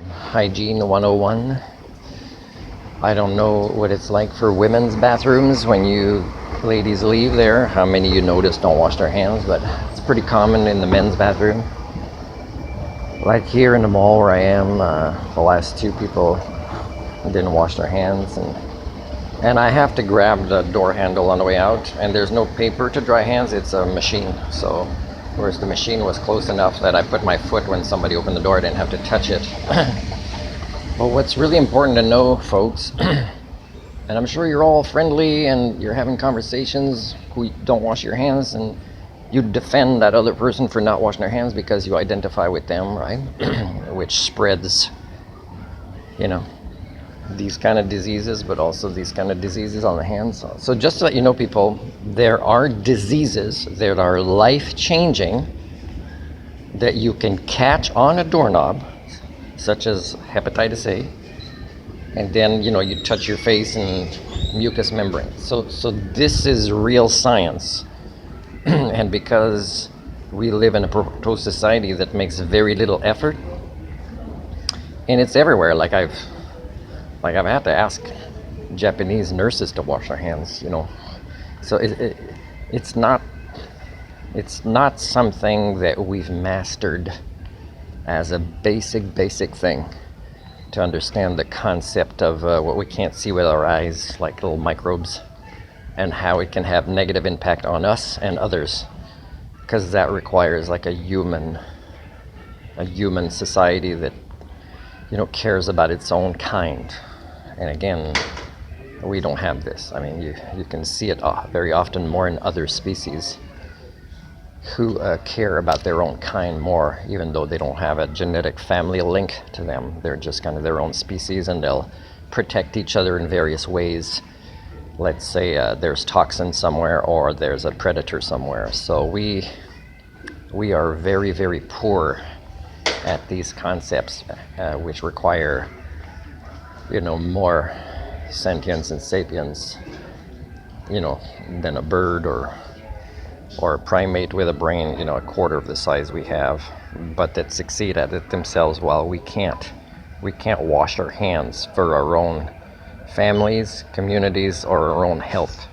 Hygiene 101. I don't know what it's like for women's bathrooms when you ladies leave there, how many you notice don't wash their hands, but it's pretty common in the men's bathroom. Like here in the mall where I am, the last two people didn't wash their hands, and I have to grab the door handle on the way out, and there's no paper to dry hands, it's a machine. So whereas the machine was close enough that I put my foot when somebody opened the door, I didn't have to touch it. But what's really important to know, folks, and I'm sure you're all friendly and you're having conversations who don't wash your hands, and you defend that other person for not washing their hands because you identify with them, right? Which spreads, these kind of diseases, but also these kind of diseases on the hands. So just to let you know, people, there are diseases that are life-changing that you can catch on a doorknob, such as hepatitis A, and then you touch your face and mucous membrane. So this is real science. And because we live in a proposed society that makes very little effort, and it's everywhere. Like I've had to ask Japanese nurses to wash their hands. So it's not something that we've mastered as a basic thing to understand the concept of what we can't see with our eyes, like little microbes, and how it can have negative impact on us and others, because that requires like a human society that cares about its own kind. And again, we don't have this. I mean, you can see it very often more in other species who care about their own kind more, even though they don't have a genetic family link to them. They're just kind of their own species, and they'll protect each other in various ways. Let's say there's toxins somewhere, or there's a predator somewhere. So we are very, very poor at these concepts, which require more sentience and sapience than a bird or a primate with a brain a quarter of the size we have, but that succeed at it themselves, while we can't wash our hands for our own families, communities, or our own health.